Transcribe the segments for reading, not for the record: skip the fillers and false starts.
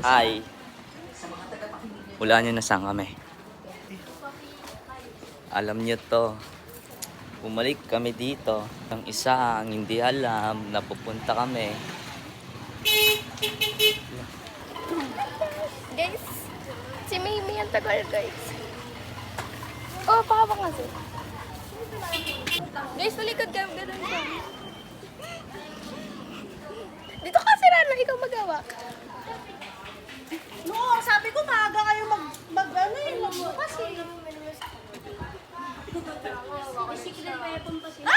Hi. Hulaan nyo na saan kami. Alam nyo to. Bumalik kami dito. Ang isa ang hindi alam na pupunta kami. Guys, si Mimi ang tagal guys. Oh, pakawak nga siya. Guys, talikod ka. Ganun ka. Dito ka, Rana. Ikaw mag-awak. No, sabi ko maaga kayo magbukas eh. Secret weapon pa sila.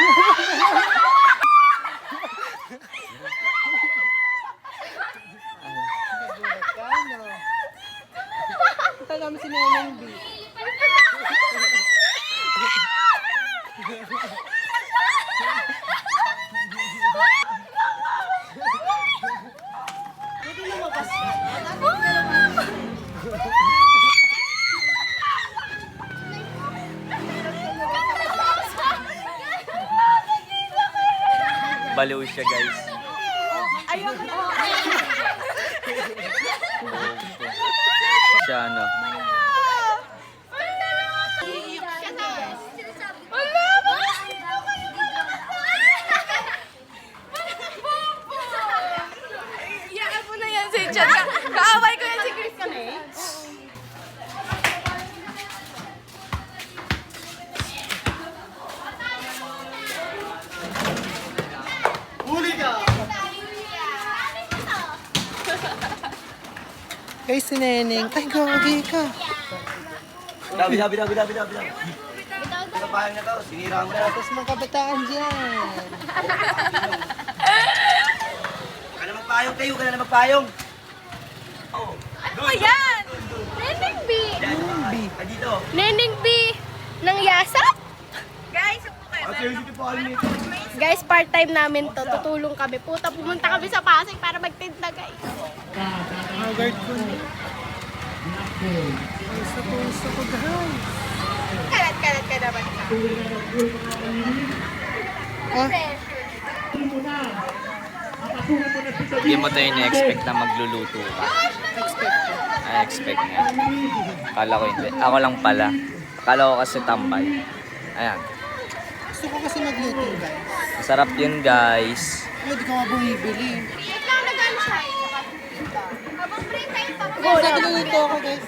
Ito namin si Neneng B. Baliw siya, guys. Ayoko na. Siya, ano. Iyaan mo na yan si Chan. Kaaway ko yan si Chris kami. Hey, si Neneng. Ay, gawagi ka. Bitaw. Pinapahang na to. Sinira mo na. Tapos mga kabataan dyan. Kayo ka na magpayong. Oo. Ayan! Neneng B! Dito. Neneng B! Ng Yasap? Guys, guys, part-time namin to. Tutulong kami. Puta, pumunta kami sa Pasig para magtinda, guys. Haggard ko na. Pusa ko, guys. Kalat ka naman ka. Ah, Hindi mo tayo na-expect na magluluto ka. I-expect nga. Akala ko hindi. Ako lang pala. Akala ko kasi tambay. Ayan. gusto ko kasi magluto, guys. Masarap yun, guys. Ay, di ka nga bumibili. Wait lang, nag-ano siya. Habang break time pa. Kasi nagluluto ako, guys.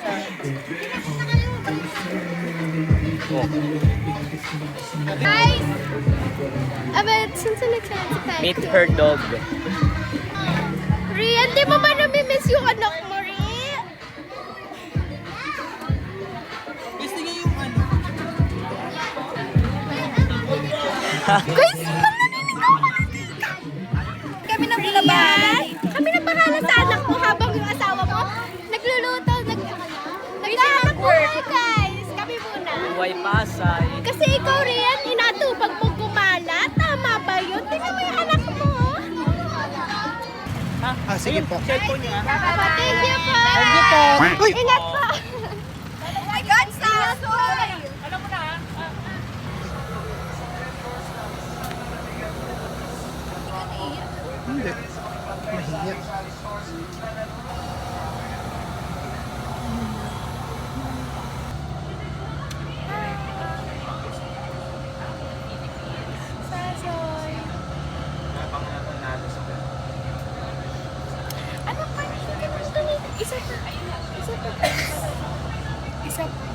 Oh. Guys! Abet, saan sa nagsasabi? Meet her dog. Rian, di mo ba namimiss yung anak mo, Rian? Gusto niya yung ano. Guys, kami nang bulabahan. Kami nang bahala sa anak mo habang yung asawa mo nagluluto, nag-anak work. Guys, kami muna. Buhay Pasay. Kasi ikaw, Rian, inatupag mo kumala. Tama ba yun? Tingnan mo yung anak mo. Ah, sige po. Thank you po. Thank you po. Uy! Ingat po. Oh my God, Sasoy! Alam mo na, Hindi. Mahiya. Sasoy. Ano pa? Isa pa. Isa pa. Isa pa.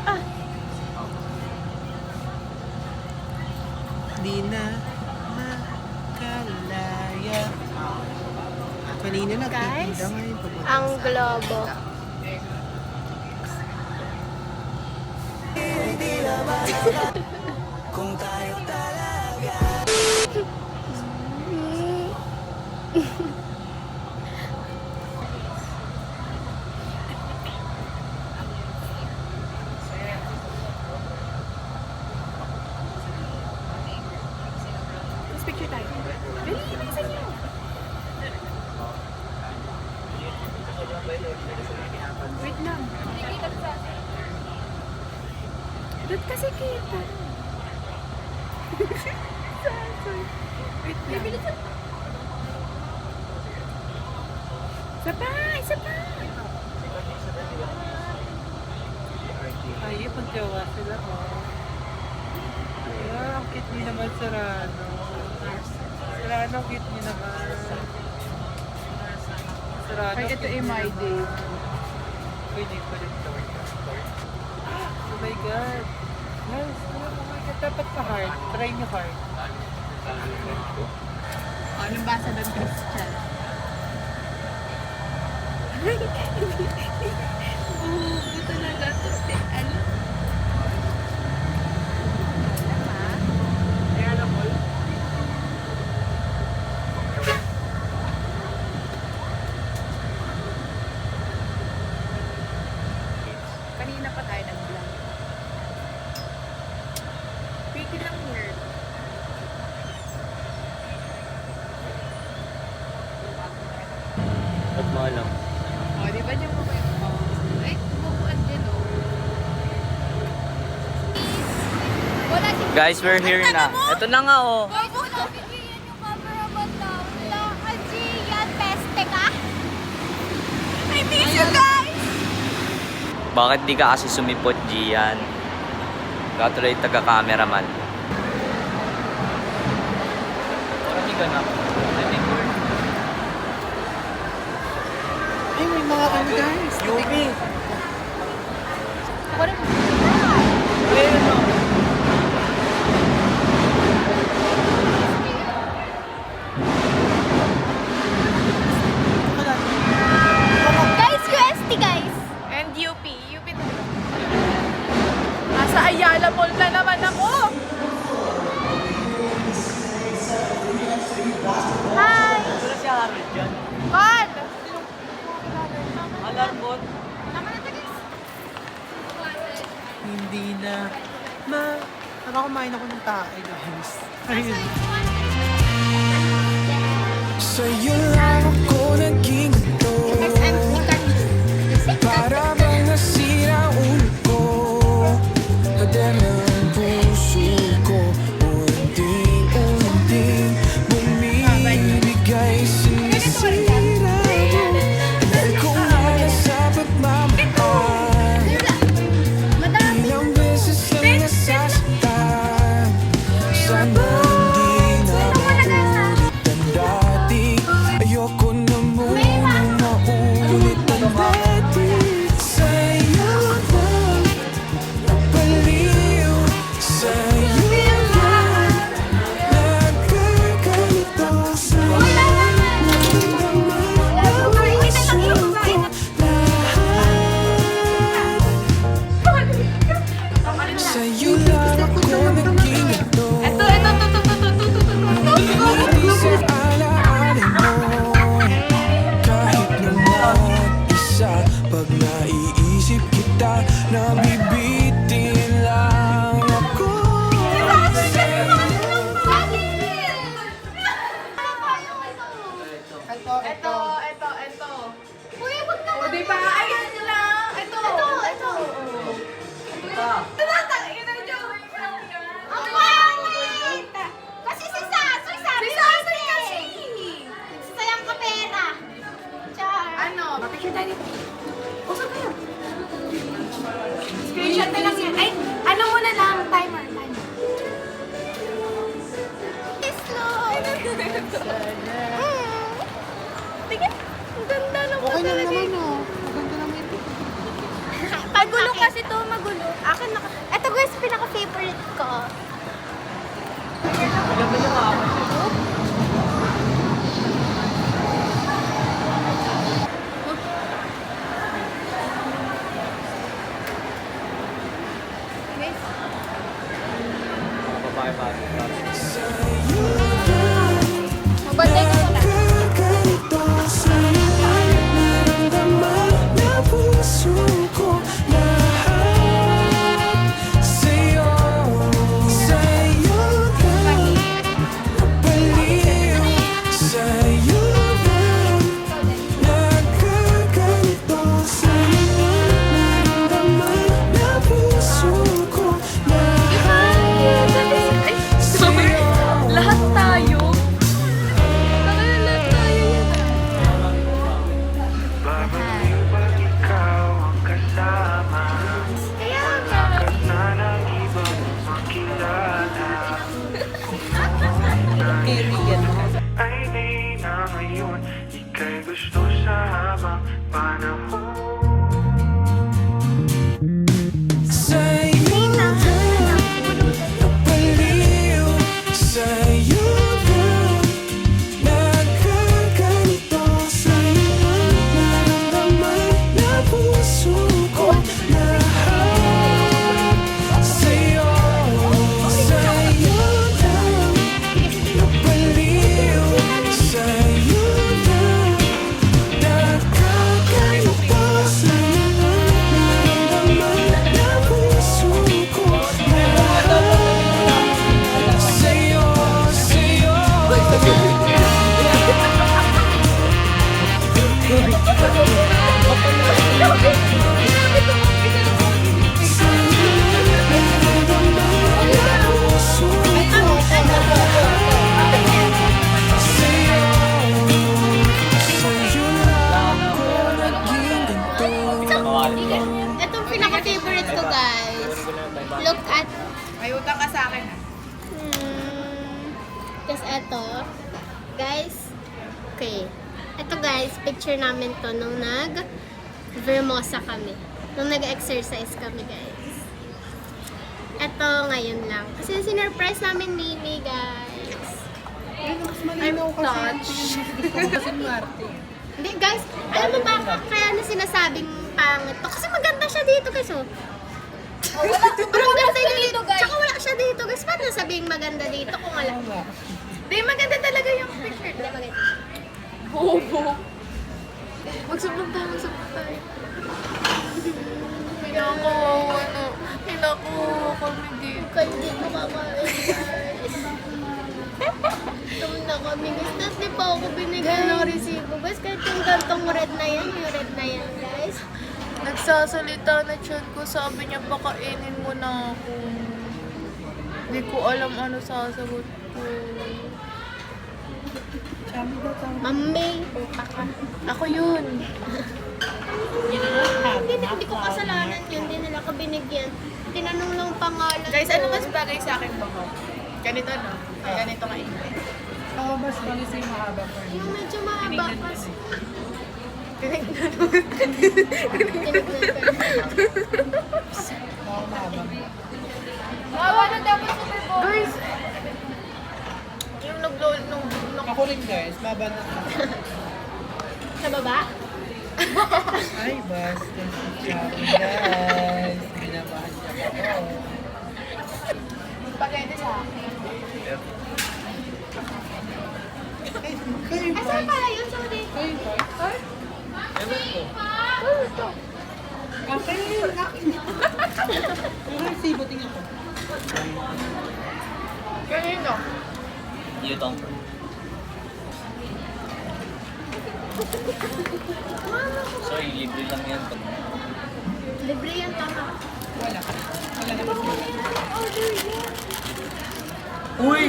Ah, Di na makalaya. Kanina Guys, nagtitinda ngayon. Papunta ang sa- globo. Let's picture tayo. Dali, bilisan niyo. Wait lang. Doon kasi kita. Isa pa! Isa pa! Ay, pagkawa sila, oh. Ayan, ang cute niyo naman, Serrano. Serrano, cute niyo naman. Serrano, Ay, ito ay my day. Pwede pa rin to. Oh my God. Guys, oh my God. Dapat pa heart. Try niyo heart. Anong basa doon, Christian? Buhubo talaga to. Ano? Kanina pa tayo nag-vlog. Pretty lang here. Ba't mo alam? O, di ba niyo mo ba yung ay, bubuan din, oh. Wala si... Guys, we're here na. Ito na nga oh. Boy, wala bigyan yung cameraman na. Wala ka, Gian. Peste ka? I miss you guys! Bakit di ka kasi sumipot, Gian? Katuloy taga-cameraman. Parang di ka na. Ay, may mga ano, guys. Yupi! Wala Guys, UST guys! And UP. UP talaga. Nasa Ayala Mall na naman ako. Hi! Wala si Harold dyan. God! Alarmon. Tama na to guys. Hindi na. Ano, kumain ako ng tae, guys. Ayun. Sa'yo lang ako naging ito. Para bang nasira ulo ko. Padala ang puso ko. Unting-unting bumibigay sinisira mo. Dahil ko nga nasa pagmamahal. Ilang beses lang nasasaktan. Sana hindi na maulit ang dati. Ayoko na muna maulit ang dati. Sa'yo lang napaliw. Sa'yo lang nagkakalito. Sa'yo lang naman na puso ko lahat. Sa'yo lang ako naging ito. Hindi sa alaala mo. Kahit na mag-isa, pag naiisip kita, nabibitin lang ako. Ito. Uy, wag na. O, di ba? Ay, ano lang. Ito. Ito. Tangin na joke. Ang pangit! Kasi si Sasoy sabi Si Sasoy kasi. Sayang ka pera. Char. Ano? Mapicture tayo dito. Usap kayo. Screenshot na lang yan. Ay, ano muna lang? Timer. Slow. Tingin. Ang ganda ng Okay lang talaga. naman, oh. Maganda naman ito. Magulo kasi to, magulo. Akin naka... Ito guys, pinaka-favorite ko. Babae pa. Mabanday ko na. Nagkakalito sa'yo lang naramdaman na puso ko lahat. Sa'yo lang napaliw. Sa'yo lang nagkakalito. Sa'yo lang naramdaman na puso ko lahat. At, May utang ka sa akin. tapos eto, guys, okay. Eto guys, picture namin to nung nag-Vermosa kami. Nung nag-exercise kami, guys. Eto, ngayon lang. Kasi sinurprise namin Mimi, guys. I'm touched. Kasi Marte. Hindi, guys. Alam mo ba kaya na sinasabing pangit to? Kasi maganda siya dito, guys, oh. Wala siya dito, guys. Tsaka wala siya dito, guys. Paano sabing maganda dito kung wala? Di, maganda talaga yung picture. Hindi, maganda. Bobo. Magsubok tayo. Pinakuha kami dito. Kaya hindi ko kakain, guys. Naman na kami, guys. Tapos di pa ako binigyan ng resibo, guys. Kahit yung gantong red na yan, yung red na yan, guys. Nagsasalita na chat ko, sabi niya pakainin mo na ako. Hindi ko alam ano sasagot ko. Mami, puta ka. Ako yun. Hindi ko kasalanan yun. Hindi nila ko binigyan. Tinanong lang pangalan Guys, ko. ano mas bagay sa akin ba ko? Ganito, no? Ganito kainin. Ako mas malis yung mahaba pa rin. Yung medyo mahaba kasi. Tinignan mo. Tinignan ko. Ako mahaba. Mawa na dapat Super Bowl. Guys, yung nung Ako rin guys, mahaba na. Sa baba? Ay, basta si Chami guys. Binabahan niya ako. spaghetti sa akin. Kayo Ay, saan pala yun? Sorry. Kayo guys. Ewan ko. Kayo yun. Yung resibo, tingnan ko. Kanino? Yutong. Sorry, libre lang yan. Libre yan, tama. Wala. Wala naman sila. Order yan. Uy!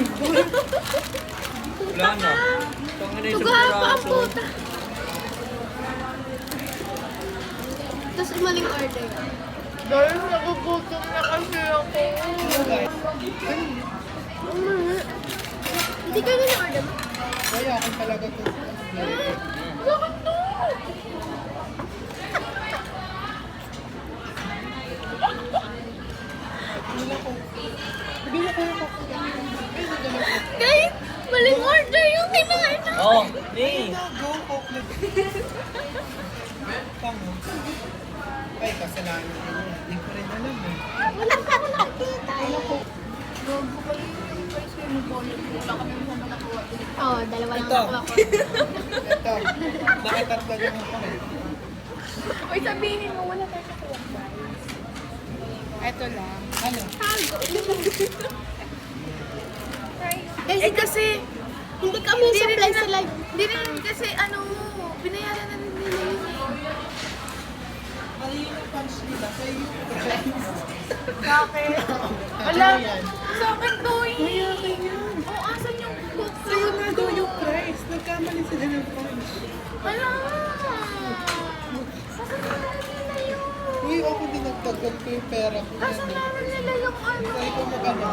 Wala na. Tangin na yung Tugahan pa ang braso. puta. Tapos umaling order. Dahil nagugutom na kasi ako. Guys, Hindi kayo na-order mo? wala akong talaga to. Bakit to? Bili ko yung Guys, maling order yung kinain na. Oh, May! Go, Coke. Tango. Ay, kasalanan ko yun. Hindi ko rin alam eh. Wala ka ako nakikita. Oo, dalawa lang Ito. nakuha ko. Ito. Nakitatlo lang ako eh. Uy, sabihin mo, wala tayo nakuha, guys. Eto lang. Ano? Guys, Eh kasi, hindi kami supply sila. hindi rin kasi ano, binayaran na rin nila yun eh. Mali yung punch nila. Sa'yo yung Bakit? Wala, sa akin to eh. Mayroon yan. Oh, asan yung cook? Sa'yo nga daw yung price. Nagkamali sila ng punch. Wala. Kasalanan nila yun. Uy, ako din nagtagal ko yung pera ko. Kasalanan nila yung ano. Sa'yo ko magano.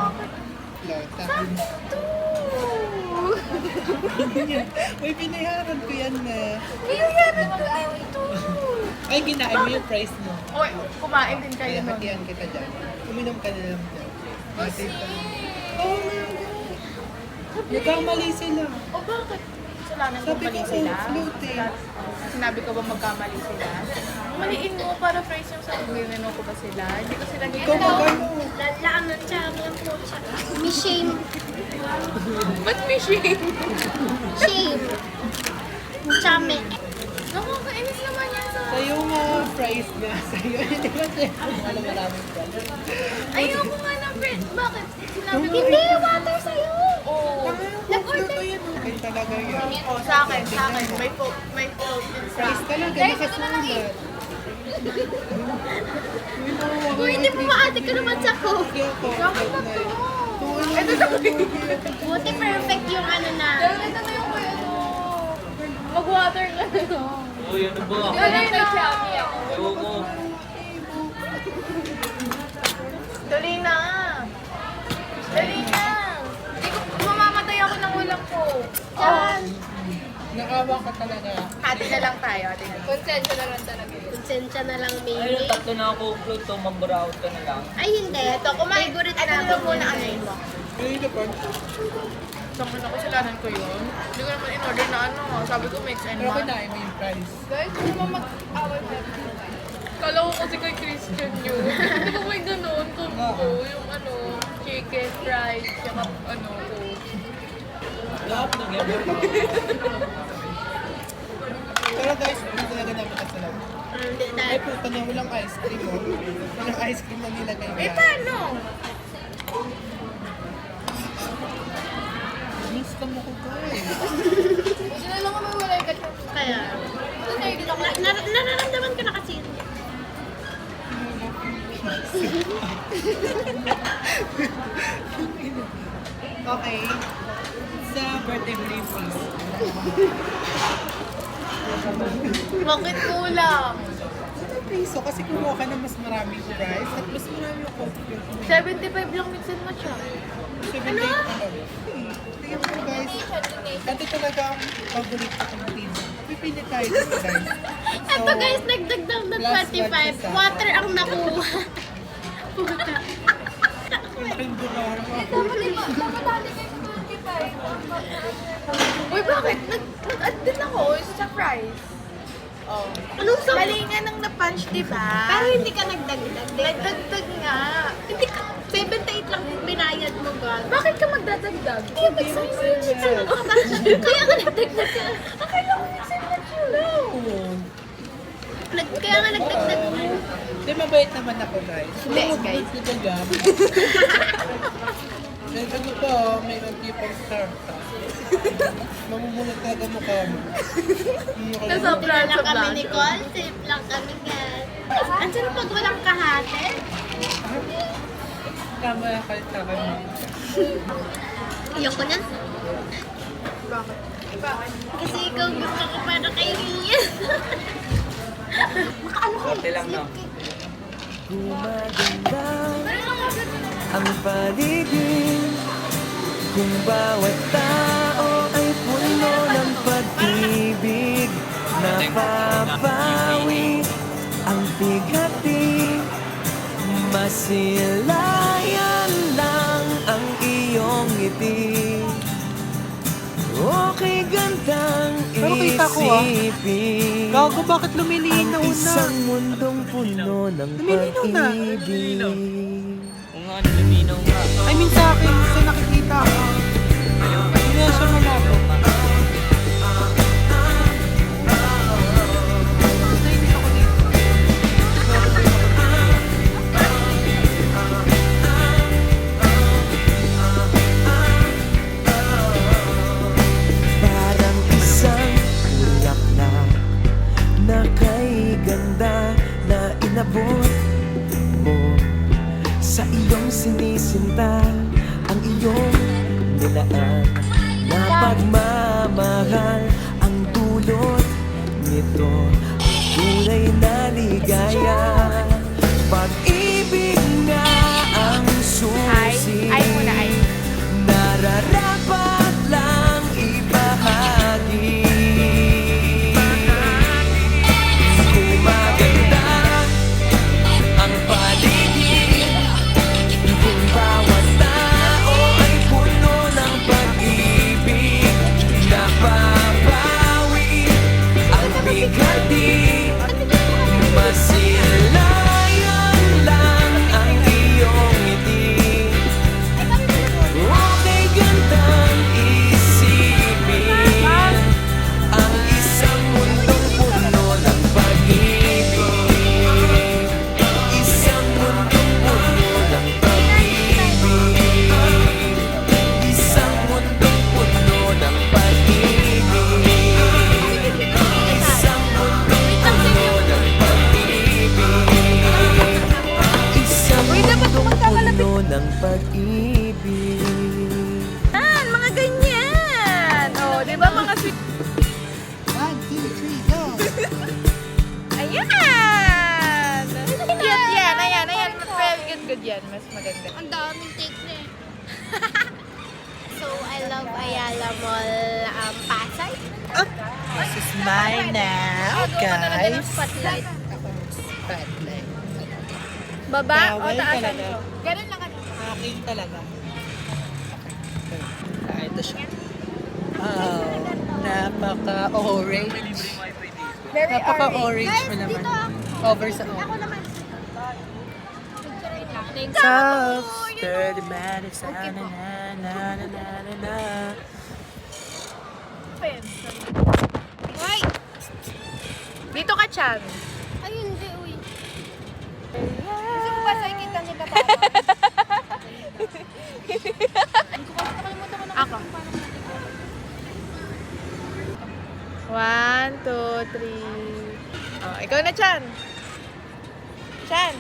Lota. Sakto. Uy, binayaran ko yan na. Binayaran ko lang ito. Ay, kinain mo yung price mo. Oy, kumain din kayo Kaya nun. hatian kita dyan. Uminom ka na lang dyan. Masip ka. Oo, nagkamali sila. O bakit? Kasalanan ko Sabi mali ko, sila? floating. Sinabi ko ba magkamali sila? Maliin mo para price yung sa ginano ko ba sila? Hindi ko sila Ikaw ginano. magano. Lalaman siya ang puta. May shame. Ba't may shame? Shame. Chame. Nakakainis naman yan sa... Sa'yo nga, price na. Sa'yo, hindi ba sa'yo? Ano maraming price? Ayoko nga ng friend. Bakit? Sinabi ko. Hindi, water sa'yo. Oo. Nag-order. Ay, talaga yan. Oh, sa akin. May fault din sa... Price talaga, nakasulat. Uy, hindi mo maate ka naman sa ko. Bakit na to? Ito na Buti perfect yung ano na. Dahil ito na yung kuya ko. Mag-water ka na to. Uy, ano ba? Ganun na. Ewan ko. Dali na! Dali na! Hindi ko, mamamatay ako ng ulam ko. Yan. Nakawa ka talaga. Hati na lang tayo. Konsensya na lang talaga. Konsensya na lang, Ayun, baby. tatlo na ako upload to, mag-browse ka na lang. Ay, hindi. Ito, favorite Ano namin na muna yun, ano guys. mo? Yung ito pa. Saan ko na kasalanan ko yun? Hindi ko naman in-order na ano. Sabi ko mix and Pero match. kinain mo yung price. Guys, hindi naman mag-away mo. Kala ko kasi kay Christian yun. Hindi ko may ganun. Combo. Yung ano, chicken, fries, saka ano ko. Lahat ng yan. Pero guys, hindi talaga namin kasalanan. Hindi, Ay dahil. puta na walang ice cream mo. Walang ice cream na nilagay Eh, paano? Miss ka mo ko guys. Hindi na lang kami wala yung ganyan. Kaya, nararamdaman ko na kasi yun. Okay. Sa birthday mo yung please. Bakit kulang? Piso kasi kumuha ka ng mas maraming price at mas marami yung coffee. 75 lang mix and match ah. 78 na lang. Tingnan mo guys. Ito talaga ang paborito kong pizza. Pipili tayo dito guys. Ito guys, nagdagdag na last 25. one isa. Water ang nakuha. Puta. Malaking burara mo. Uy, bakit? Nag-add din ako sa fries. Oh. Anong sa... Mali nga nang na-punch, di ba? Pero hindi ka nagdagdag. Nagdagdag nga. Hindi ka... 78 lang yung binayad mo, God. Bakit ka magdadagdag? Kaya nga nagdagdag ka. Akala ko mix and match yun. Kaya nga nagdagdag mo. Hindi, mabait naman ako guys. Hindi, guys. Ito talaga. Then ano to, may antipang star ka. Mamumulot talaga mukha mo. Nasa Sabi brand lang sa kami vlog. ni Cole. Safe lang kami, guys. Ang sarap pag walang kahate. Tama na kayo sa akin. Ayoko na. Bakit? Bakit? Kasi ikaw gusto ko para kay Rian. Makaano ka? Konti lang, no? Gumaganda ang paligid. Kung bawat tao ay puno ng pag-ibig, napapawi ang bigati. Masilayan lang ang iyong ngiti. Okay, gandang Pero kita ko, ah. isipin. Gago, bakit lumilinaw Ang na? isang mundong puno ng Lumilinaw na. pag-ibig. Kung nga, luminaw nga. I mean sa akin, kasi nakikita ko. Inesyo mo na ako. Nainis ako dito. Parang isang bulaklak na kay ganda na inabot mo. Sa iyong sinisinta ang iyong nilaan na pagmamahal ang dulot nito. Tunay na ligaya, pag-ibig nga ang susi. Ay muna, ay. Nararapat lang ibahagi. Gumaganda ang paligid. Kung bawat tao ay puno ng pag-ibig, napapawi ang bigati. Masilayan lang ang iyong ngiti. Okay, gandang isipin ang isang mundong puno ng pag-ibig. Isang mundong puno ng pag-ibig. Isang mundong puno ng pag-ibig. Isang mundong puno ng pag-ibig. Isang mundong puno ng pag-ibig. Yan, mga ganyan. Oh, di ba mga sweet? 1, 2, 3, go! Ayan! Cute yan, ayan. Very good yan. yan, mas maganda. Ang daming take na eh. So, I love Ayala Mall, Pasay. This is mine now, guys. Spotlight. Spotlight. Baba o Bawal taasan talaga. ko? Ganun lang ano. Akin talaga. Ito siya. Oh, napaka-orange. Very Napaka-orange mo naman. Dito ako. Over sa Ako naman. Soft, sturdy man, it's na na na na na na na. Hoy! Dito ka, Chan. Ay, hindi, uy. Gusto mo ba sa kita nila ba? Ako. 1, 2, 3. Oh, ikaw na, Chan. Chan.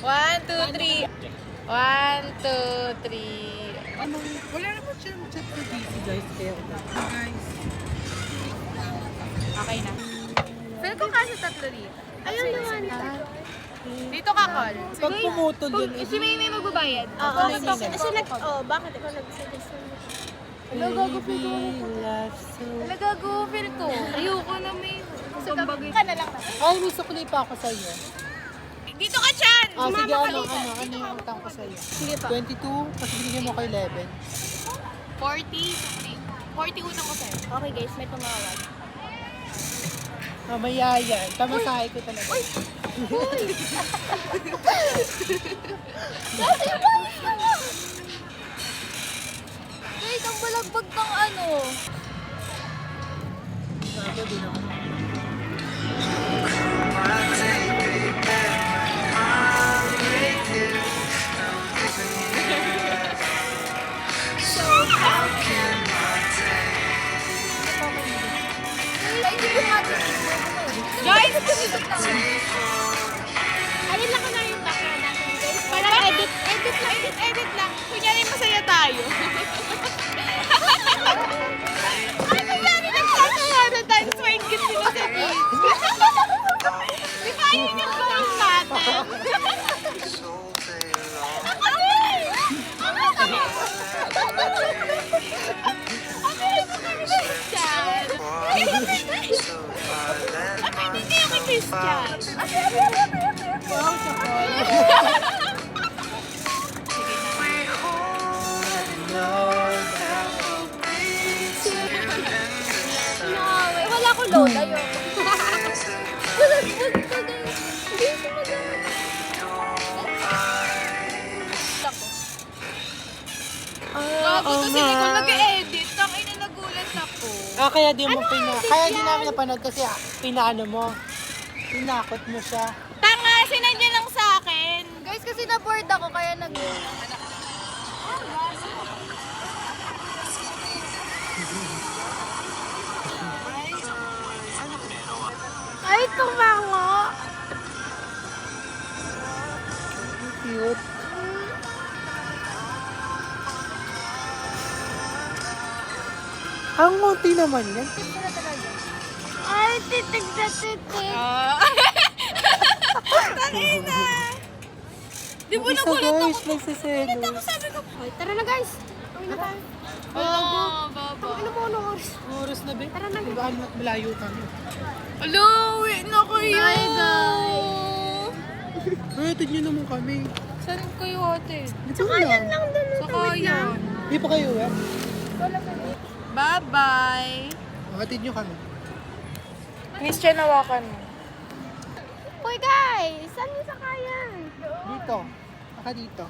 1, 2, 3. 1, 2, 3. Ano, wala naman siya chat na busy guys, kaya guys. Okay na. Feel ko kasi tatlo dito. Ayun naman. Dito ka, Col. Pag pumutol yun, Si Maymay magbabayad. Oo, Ano kasi bakit ikaw nag-suggest mo? Nagago, feel ko. Ayoko na may pambagay. Ka na lang. Ay, may sukli pa ako sa'yo. Dito ka, Chan! Ah, sige, ano yung utang ko sa'yo? Sige pa. 22, kasi binigyan mo ko 11. 40. 40 utang ko sa'yo. Okay guys, may tumawag. Mamaya yan, pamasahe ko talaga. Guys, ang balagbag ng ano. Sabi din ako. Guys! Alin lang ko na yung background natin guys. Parang edit lang. Kunyari masaya tayo. Ano yan? Nagtatawanan tayo sa maingit sila sa beach. Di ba yun yung gawin natin? Hindi ako Christian. Wow, sakal. No, wala ko load. Ayoko. Balagbag ka guys. Hindi siya magawa. Gago to si Nicole nag-edit. Tangin na nagulat ako. Ah, kaya di mo kaya di namin napanood kasi pinaano mo. Pinakot mo siya. Tanga, sinadya lang sa akin. Guys, kasi na-bored ako kaya nag... Ay, tumango! Cute. Ang munti naman yan. Ay, titig na titig! Tangina. Di ba Isa nagulat ako? guys, nagsaselo. Sabi ko, Ay, tara na guys! Uwi na tayo. baba. Ano mo anong oras? Oras na ba? Tara na. Baka malayo kami. Hello, wait na kayo. Bye, guys. Hatid niyo naman kami. Saan kayo ate? Ito lang. Lang dun. Sa kaya. Di pa kayo eh? Bye-bye. Hatid niyo kami. Christian, hawakan mo. Uy guys! Saan niyo sa kaya? Dito. Baka dito.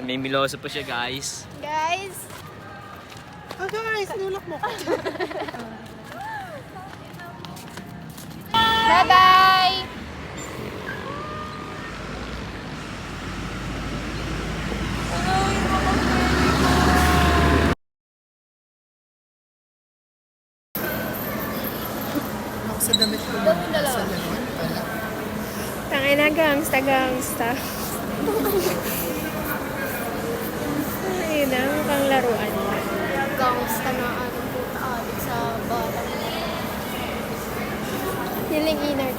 May miloso pa siya, guys. Guys! Ah guys, nulak mo ko. Bye-bye! Ako sa damit ko na. Sa laman pala. Tangin na, gangsta. Ayun na, mukhang laruan na. Gangsta na ano puta sa bottom. Healing inner